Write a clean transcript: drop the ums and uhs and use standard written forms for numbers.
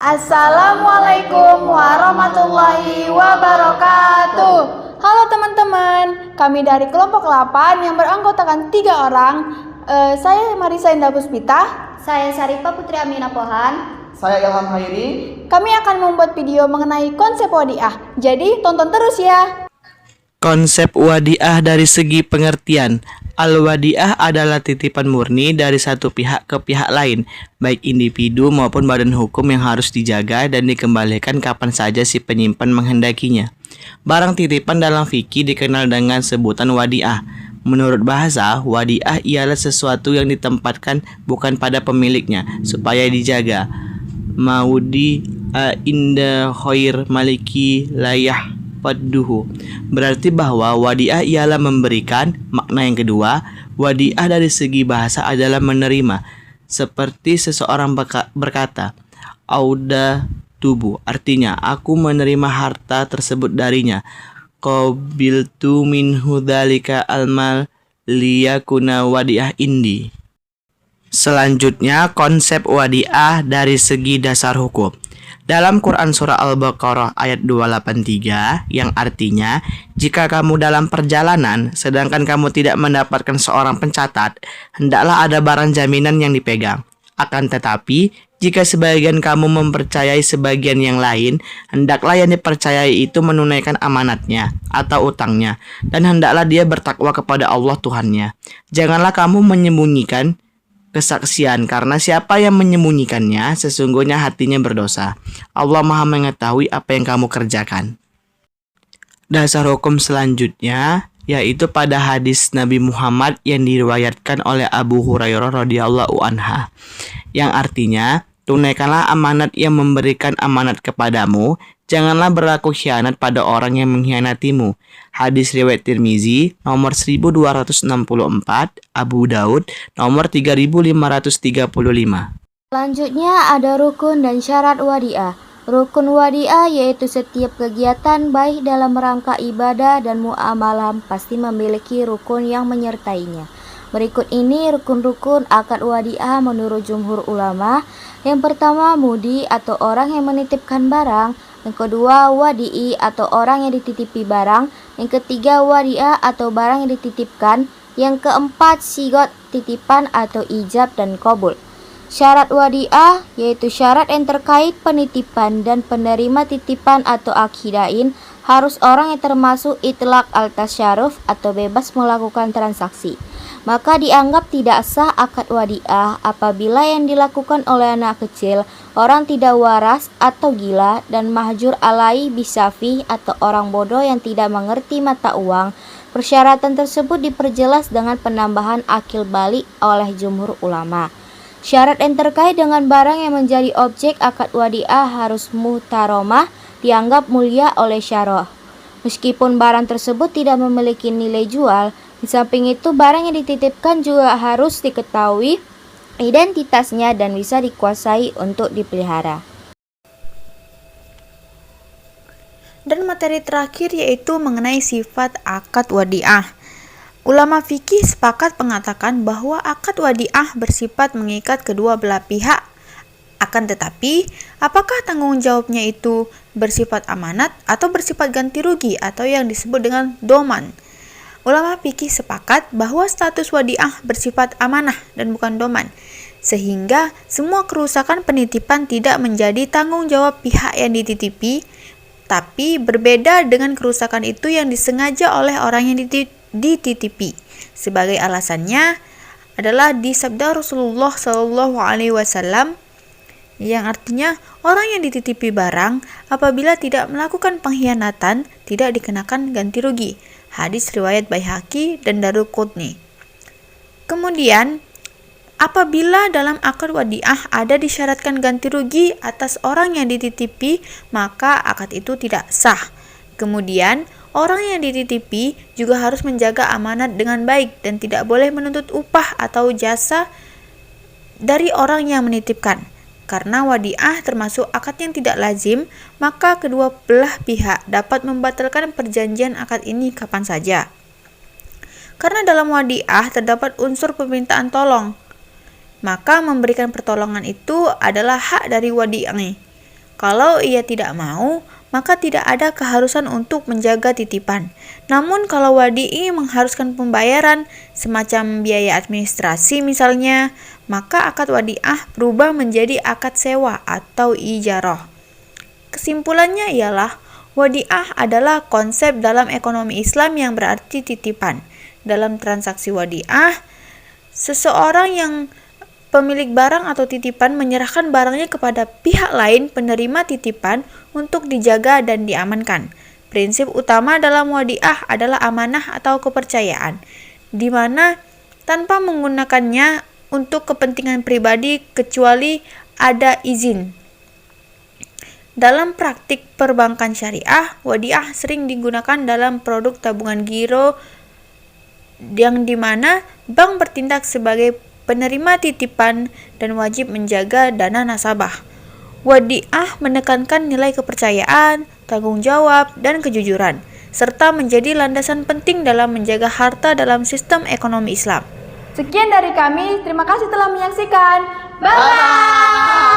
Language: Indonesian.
Assalamualaikum warahmatullahi wabarakatuh. Halo teman-teman, kami dari kelompok 8 yang beranggotakan 3 orang. Saya Marisa Indah Puspita. Saya Sarifah Putri Aminah Pohan. Saya Ilham Hairi. Kami akan membuat video mengenai konsep wadiah. Jadi tonton terus ya. Konsep wadiah dari segi pengertian. Al-wadiah adalah titipan murni dari satu pihak ke pihak lain, baik individu maupun badan hukum yang harus dijaga dan dikembalikan kapan saja si penyimpan menghendakinya. Barang titipan dalam fikih dikenal dengan sebutan wadiah. Menurut bahasa, wadiah ialah sesuatu yang ditempatkan bukan pada pemiliknya, supaya dijaga. Maudi inda khair maliki layah Padduhu. Berarti bahwa wadiah ialah memberikan. Makna yang kedua, wadiah dari segi bahasa adalah menerima. Seperti seseorang berkata, auda tubuh, artinya aku menerima harta tersebut darinya. Qabiltu minhu dzalika almal liyakuna wadiah indi. Selanjutnya, konsep wadiah dari segi dasar hukum. Dalam Quran Surah Al-Baqarah ayat 283 yang artinya, jika kamu dalam perjalanan sedangkan kamu tidak mendapatkan seorang pencatat, hendaklah ada barang jaminan yang dipegang. Akan tetapi, jika sebagian kamu mempercayai sebagian yang lain, hendaklah yang dipercayai itu menunaikan amanatnya atau utangnya, dan hendaklah dia bertakwa kepada Allah Tuhannya. Janganlah kamu menyembunyikan kesaksian, karena siapa yang menyembunyikannya sesungguhnya hatinya berdosa. Allah Maha mengetahui apa yang kamu kerjakan. Dasar hukum selanjutnya yaitu pada hadis Nabi Muhammad yang diriwayatkan oleh Abu Hurairah radhiyallahu anha, yang artinya, tunaikanlah amanat yang memberikan amanat kepadamu. Janganlah berlaku khianat pada orang yang mengkhianatimu. Hadis riwayat Tirmizi nomor 1264, Abu Daud nomor 3535. Selanjutnya ada rukun dan syarat wadiah. Rukun wadiah yaitu setiap kegiatan baik dalam rangka ibadah dan muamalah pasti memiliki rukun yang menyertainya. Berikut ini rukun-rukun akad wadiah menurut jumhur ulama. Yang pertama, mudi atau orang yang menitipkan barang. Yang kedua, wadi'i atau orang yang dititipi barang. Yang ketiga, wadi'ah atau barang yang dititipkan. Yang keempat, sigot titipan atau ijab dan qabul. Syarat wadi'ah yaitu syarat yang terkait penitipan dan penerima titipan atau akidain harus orang yang termasuk itlaq al-tasyaruf atau bebas melakukan transaksi. Maka dianggap tidak sah akad wadiah apabila yang dilakukan oleh anak kecil, orang tidak waras atau gila, dan mahjur alai bisafi atau orang bodoh yang tidak mengerti mata uang. Persyaratan tersebut diperjelas dengan penambahan akil balik oleh jumhur ulama. Syarat yang terkait dengan barang yang menjadi objek akad wadiah harus muhtaromah, dianggap mulia oleh syarah. Meskipun barang tersebut tidak memiliki nilai jual, di samping itu barang yang dititipkan juga harus diketahui identitasnya dan bisa dikuasai untuk dipelihara. Dan materi terakhir yaitu mengenai sifat akad wadiah. Ulama fikih sepakat mengatakan bahwa akad wadiah bersifat mengikat kedua belah pihak. Akan tetapi, apakah tanggung jawabnya itu bersifat amanat atau bersifat ganti rugi atau yang disebut dengan doman? Ulama fikih sepakat bahwa status wadiah bersifat amanah dan bukan doman, sehingga semua kerusakan penitipan tidak menjadi tanggung jawab pihak yang dititipi, tapi berbeda dengan kerusakan itu yang disengaja oleh orang yang dititipi. Sebagai alasannya adalah di sabda Rasulullah SAW yang artinya orang yang dititipi barang apabila tidak melakukan pengkhianatan tidak dikenakan ganti rugi. Hadis riwayat Baihaqi dan Daruqutni. Kemudian, apabila dalam akad wadiah ada disyaratkan ganti rugi atas orang yang dititipi, maka akad itu tidak sah. Kemudian, orang yang dititipi juga harus menjaga amanat dengan baik dan tidak boleh menuntut upah atau jasa dari orang yang menitipkan. Karena wadiah termasuk akad yang tidak lazim, maka kedua belah pihak dapat membatalkan perjanjian akad ini kapan saja. Karena dalam wadiah terdapat unsur permintaan tolong, maka memberikan pertolongan itu adalah hak dari wadi'i. Kalau ia tidak mau, maka tidak ada keharusan untuk menjaga titipan. Namun kalau wadi'i mengharuskan pembayaran semacam biaya administrasi misalnya, maka akad wadi'ah berubah menjadi akad sewa atau ijarah. Kesimpulannya ialah wadi'ah adalah konsep dalam ekonomi Islam yang berarti titipan. Dalam transaksi wadi'ah, seseorang yang pemilik barang atau titipan menyerahkan barangnya kepada pihak lain penerima titipan untuk dijaga dan diamankan. Prinsip utama dalam wadi'ah adalah amanah atau kepercayaan, di mana tanpa menggunakannya untuk kepentingan pribadi kecuali ada izin. Dalam praktik perbankan syariah, wadi'ah sering digunakan dalam produk tabungan giro yang dimana bank bertindak sebagai penerima titipan dan wajib menjaga dana nasabah. Wadi'ah menekankan nilai kepercayaan, tanggung jawab, dan kejujuran, serta menjadi landasan penting dalam menjaga harta dalam sistem ekonomi Islam. Sekian dari kami, terima kasih telah menyaksikan. Bye-bye!